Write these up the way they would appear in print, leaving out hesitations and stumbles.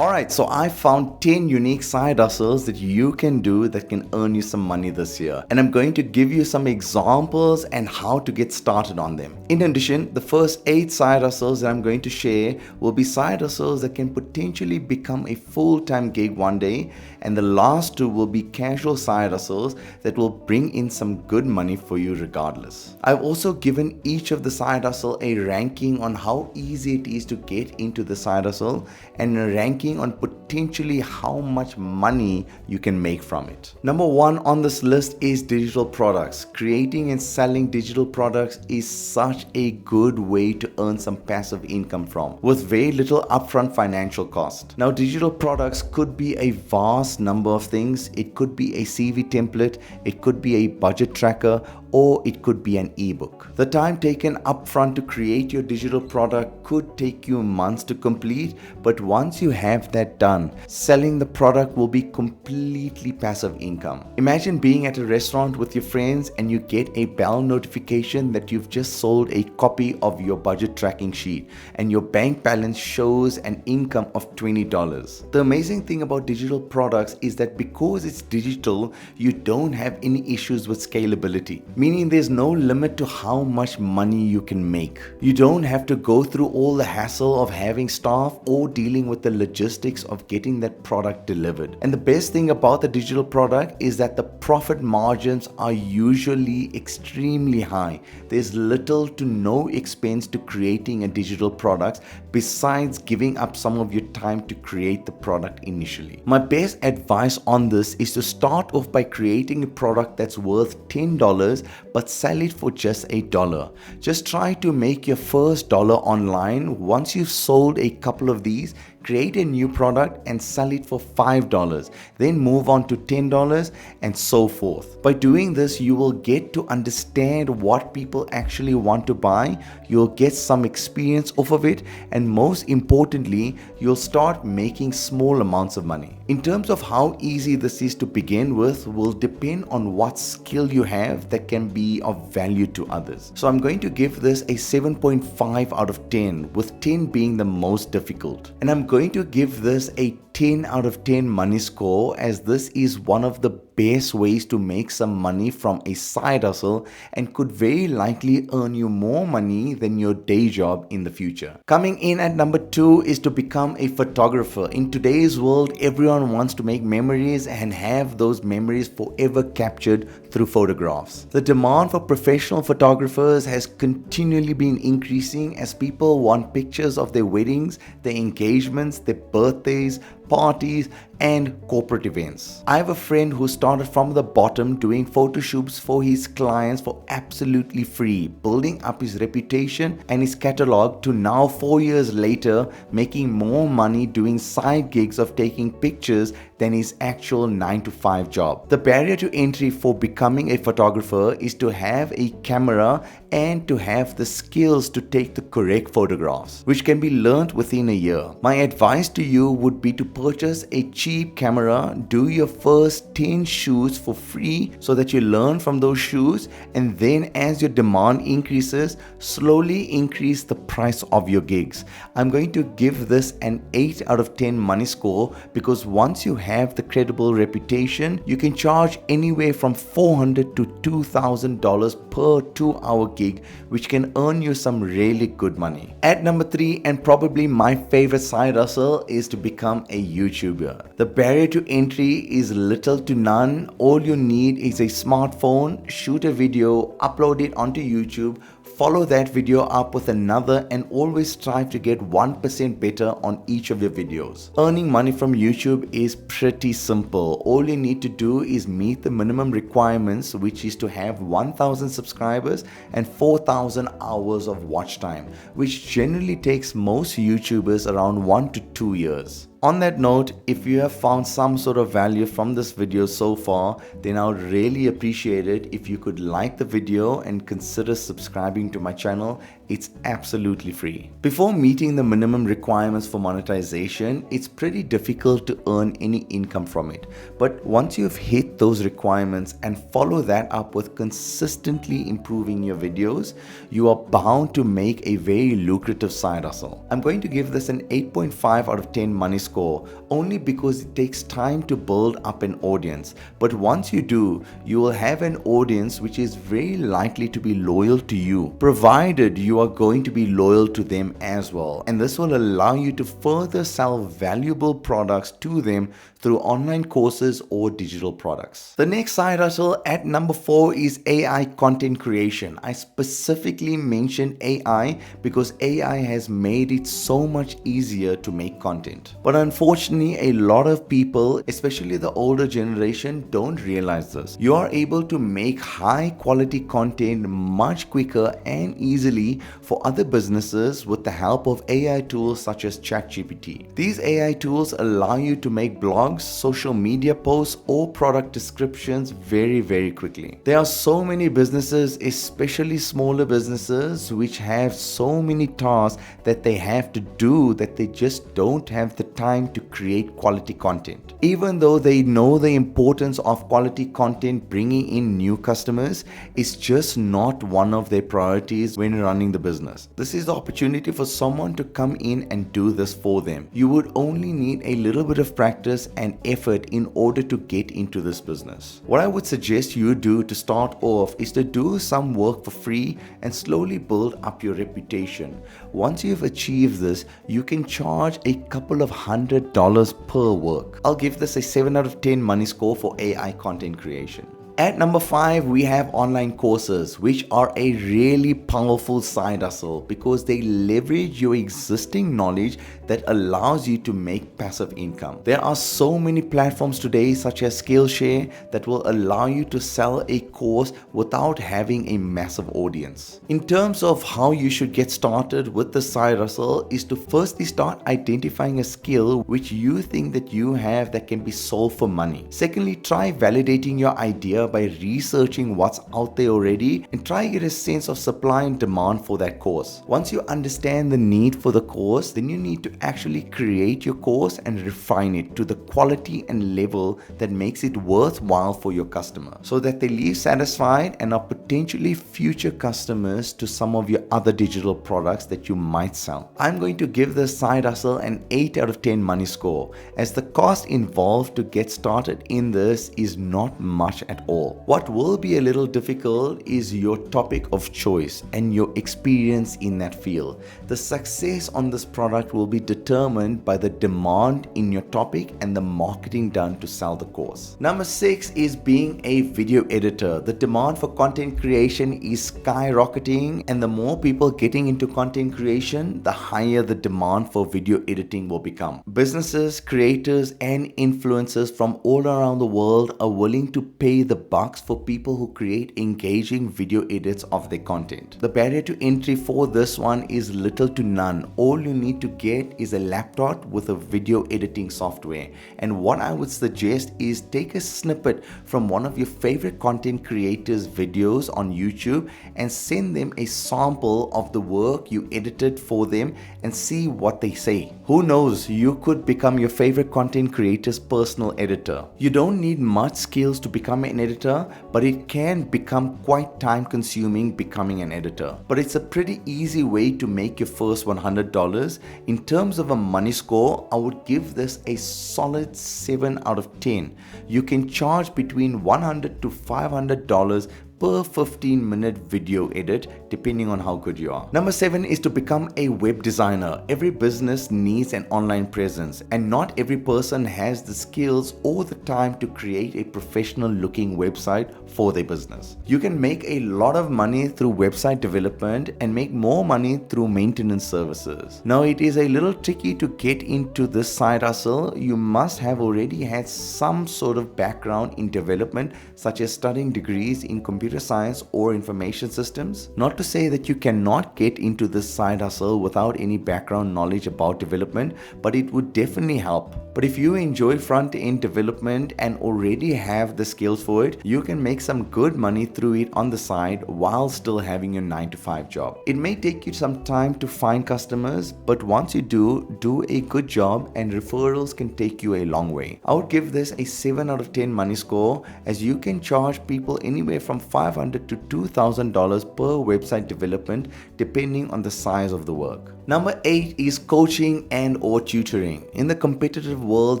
Alright, so I found 10 unique side hustles that you can do that can earn you some money this year. And I'm going to give you some examples and how to get started on them. In addition, the first 8 side hustles that I'm going to share will be side hustles that can potentially become a full-time gig one day. And the last 2 will be casual side hustles that will bring in some good money for you regardless. I've also given each of the side hustle a ranking on how easy it is to get into the side hustle and a ranking on potentially how much money you can make from it. Number 1 on this list is digital products. Creating and selling digital products is such a good way to earn some passive income from, with very little upfront financial cost. Now, digital products could be a vast number of things. It could be a CV template, it could be a budget tracker, or it could be an ebook. The time taken upfront to create your digital product could take you months to complete, but once you have that done, selling the product will be completely passive income. Imagine being at a restaurant with your friends and you get a bell notification that you've just sold a copy of your budget tracking sheet and your bank balance shows an income of $20. The amazing thing about digital products is that because it's digital, you don't have any issues with scalability, meaning there's no limit to how much money you can make. You don't have to go through all the hassle of having staff or dealing with the logistics of getting that product delivered. And the best thing about the digital product is that the profit margins are usually extremely high. There's little to no expense to creating a digital product besides giving up some of your time to create the product initially. My best advice on this is to start off by creating a product that's worth $10 but sell it for just $1. Just try to make your first dollar online. Once you've sold a couple of these, create a new product and sell it for $5, then move on to $10 and so forth. By doing this, you will get to understand what people actually want to buy, you'll get some experience off of it, and most importantly, you'll start making small amounts of money. In terms of how easy this is to begin with will depend on what skill you have that can be of value to others. So I'm going to give this a 7.5 out of 10, with 10 being the most difficult. And I'm going to give this a 10 out of 10 money score, as this is one of the best ways to make some money from a side hustle and could very likely earn you more money than your day job in the future. Coming in at number 2 is to become a photographer. In today's world, everyone wants to make memories and have those memories forever captured through photographs. The demand for professional photographers has continually been increasing as people want pictures of their weddings, their engagements, their birthdays, parties, and corporate events. I have a friend who started from the bottom doing photo shoots for his clients for absolutely free, building up his reputation and his catalog to now 4 years later making more money doing side gigs of taking pictures than his actual 9-to-5 job. The barrier to entry for becoming a photographer is to have a camera and to have the skills to take the correct photographs, which can be learned within a year. My advice to you would be to purchase a cheap camera, do your first 10 shoots for free so that you learn from those shoots, and then as your demand increases, slowly increase the price of your gigs. I'm going to give this an 8 out of 10 money score because once you have the credible reputation, you can charge anywhere from $400 to $2,000 per 2-hour gig, which can earn you some really good money. At number 3, and probably my favorite side hustle, is to become a YouTuber. The barrier to entry is little to none. All you need is a smartphone, shoot a video, upload it onto YouTube, follow that video up with another, and always strive to get 1% better on each of your videos. Earning money from YouTube is pretty simple. All you need to do is meet the minimum requirements, which is to have 1,000 subscribers and 4,000 hours of watch time, which generally takes most YouTubers around 1 to 2 years. On that note, if you have found some sort of value from this video so far, then I would really appreciate it if you could like the video and consider subscribing to my channel It's absolutely free. Before meeting the minimum requirements for monetization, it's pretty difficult to earn any income from it. But once you've hit those requirements and follow that up with consistently improving your videos, you are bound to make a very lucrative side hustle. I'm going to give this an 8.5 out of 10 money score only because it takes time to build up an audience. But once you do, you will have an audience which is very likely to be loyal to you, provided you are going to be loyal to them as well. And this will allow you to further sell valuable products to them through online courses or digital products. The next side hustle at number 4 is AI content creation. I specifically mentioned AI because AI has made it so much easier to make content. But unfortunately, a lot of people, especially the older generation, don't realize this. You are able to make high quality content much quicker and easily for other businesses with the help of AI tools such as ChatGPT. These AI tools allow you to make blogs, social media posts, or product descriptions very quickly. There are so many businesses, especially smaller businesses, which have so many tasks that they have to do that they just don't have the time to create quality content. Even though they know the importance of quality content bringing in new customers, it's just not one of their priorities when running the business. This is the opportunity for someone to come in and do this for them. You would only need a little bit of practice and effort in order to get into this business. What I would suggest you do to start off is to do some work for free and slowly build up your reputation. Once you've achieved this, you can charge a couple of $100 per work. I'll give this a 7 out of 10 money score for AI content creation. At number 5, we have online courses, which are a really powerful side hustle because they leverage your existing knowledge that allows you to make passive income. There are so many platforms today such as Skillshare that will allow you to sell a course without having a massive audience. In terms of how you should get started with the side hustle is to firstly start identifying a skill which you think that you have that can be sold for money. Secondly, try validating your idea by researching what's out there already and try to get a sense of supply and demand for that course. Once you understand the need for the course, then you need to actually create your course and refine it to the quality and level that makes it worthwhile for your customer so that they leave satisfied and are potentially future customers to some of your other digital products that you might sell. I'm going to give this side hustle an 8 out of 10 money score as the cost involved to get started in this is not much at all. What will be a little difficult is your topic of choice and your experience in that field. The success on this product will be determined by the demand in your topic and the marketing done to sell the course. Number 6 is being a video editor. The demand for content creation is skyrocketing, and the more people getting into content creation, the higher the demand for video editing will become. Businesses, creators, and influencers from all around the world are willing to pay the bucks for people who create engaging video edits of their content. The barrier to entry for this one is little to none. All you need to get is a laptop with a video editing software. And what I would suggest is take a snippet from one of your favorite content creators' videos on YouTube and send them a sample of the work you edited for them and see what they say. Who knows, you could become your favorite content creator's personal editor. You don't need much skills to become an editor, but it can become quite time consuming becoming an editor. But it's a pretty easy way to make your first $100. In terms of a money score, I would give this a solid 7 out of 10. You can charge between $100 to $500 per 15-minute video edit, depending on how good you are. Number 7 is to become a web designer. Every business needs an online presence, and not every person has the skills or the time to create a professional looking website for their business. You can make a lot of money through website development and make more money through maintenance services. Now, it is a little tricky to get into this side hustle. You must have already had some sort of background in development, such as studying degrees in computer computer science or information systems. Not to say that you cannot get into this side hustle without any background knowledge about development, but it would definitely help. But if you enjoy front-end development and already have the skills for it, you can make some good money through it on the side while still having your 9 to 5 job. It may take you some time to find customers, but once you do a good job, and referrals can take you a long way. I would give this a 7 out of 10 money score, as you can charge people anywhere from $500 to $2,000 per website development depending on the size of the work. Number 8 is coaching and or tutoring. In the competitive world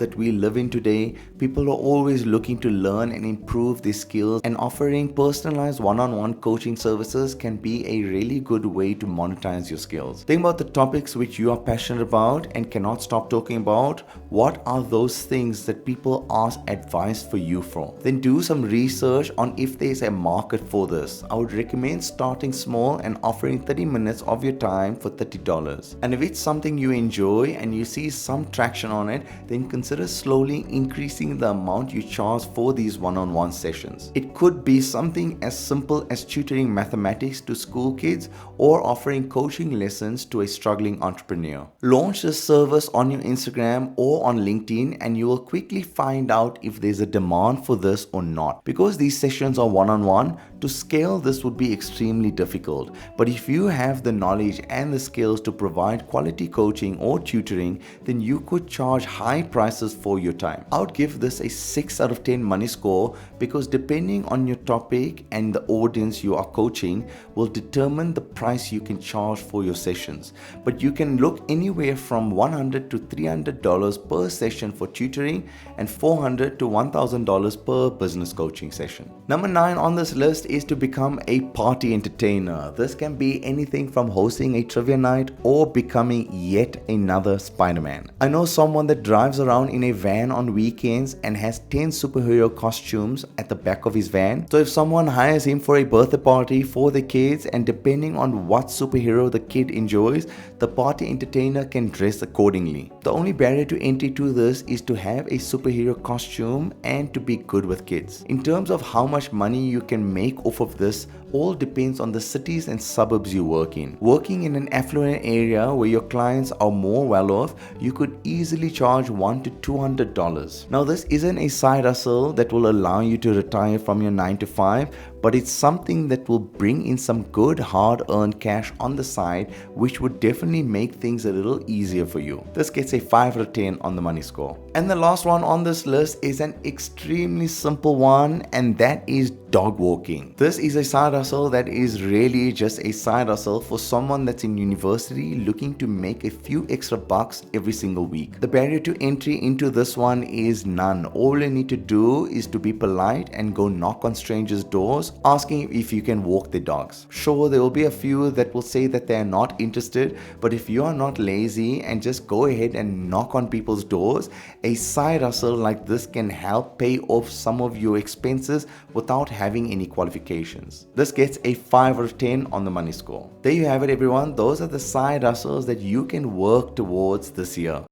that we live in today, people are always looking to learn and improve their skills, and offering personalized one-on-one coaching services can be a really good way to monetize your skills. Think about the topics which you are passionate about and cannot stop talking about. What are those things that people ask advice for you for? Then do some research on if there's a market for this. I would recommend starting small and offering 30 minutes of your time for $30. And if it's something you enjoy and you see some traction on it, then consider slowly increasing the amount you charge for these one-on-one sessions. It could be something as simple as tutoring mathematics to school kids or offering coaching lessons to a struggling entrepreneur. Launch this service on your Instagram or on LinkedIn, and you will quickly find out if there's a demand for this or not. Because these sessions are one-on-one, to scale this would be extremely difficult. But if you have the knowledge and the skills to provide quality coaching or tutoring, then you could charge high prices for your time. I would give this a 6 out of 10 money score, because depending on your topic and the audience you are coaching will determine the price you can charge for your sessions. But you can look anywhere from $100 to $300 per session for tutoring and $400 to $1,000 per business coaching session. Number 9 on this list is to become a party entertainer. This can be anything from hosting a trivia night or becoming yet another Spider-Man. I know someone that drives around in a van on weekends and has 10 superhero costumes at the back of his van. So if someone hires him for a birthday party for the kids, and depending on what superhero the kid enjoys, the party entertainer can dress accordingly. The only barrier to entry to this is to have a superhero costume and to be good with kids. In terms of how much money you can make off of this, all depends on the cities and suburbs you work in. Working in an affluent area where your clients are more well off, you could easily charge $100 to $200. Now, this isn't a side hustle that will allow you to retire from your 9 to 5, but it's something that will bring in some good hard-earned cash on the side, which would definitely make things a little easier for you. This gets a 5 out of 10 on the money score. And the last one on this list is an extremely simple one, and that is dog walking. This is a side hustle that is really just a side hustle for someone that's in university looking to make a few extra bucks every single week. The barrier to entry into this one is none. All you need to do is to be polite and go knock on strangers' doors asking if you can walk their dogs. Sure, there will be a few that will say that they are not interested, but if you are not lazy and just go ahead and knock on people's doors, a side hustle like this can help pay off some of your expenses without having any qualifications. This gets a 5 out of 10 on the money score. There you have it, everyone. Those are the side hustles that you can work towards this year.